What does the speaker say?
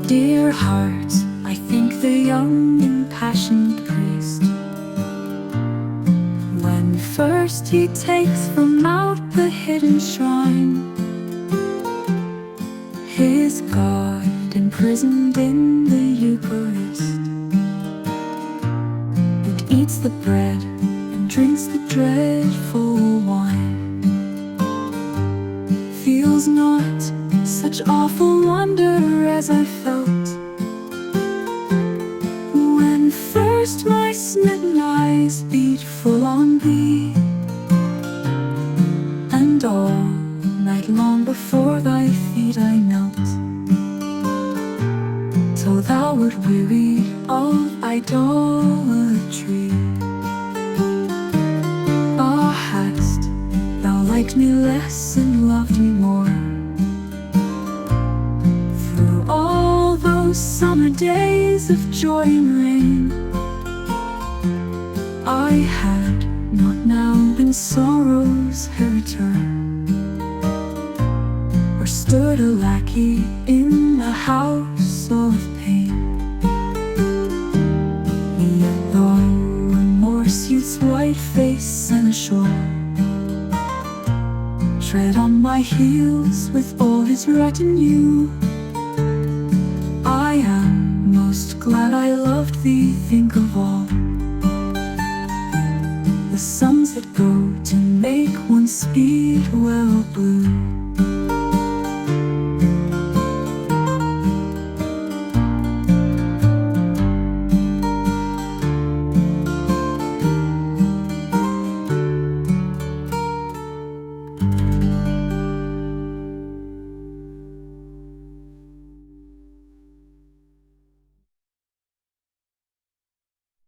Dear heart, I think the young impassioned priest, when first he takes from out the hidden shrine his God imprisoned in the Eucharist, and eats the bread and drinks the dreadful wine, feels not such awful wonder as I felt when first my smitten eyes beat full on thee, and all night long before thy feet I knelt, till thou wert weary of idolatry. Ah, hadst thou liked me less and loved me more, through all those summer days of joy and rain, I had not now been sorrow's heritor, or stood a lackey in the house of pain. Yet though remorse youth's white face and ashore tread on my heels with all his retinue, I am most glad I loved thee. Think of all the sums that go to make one speed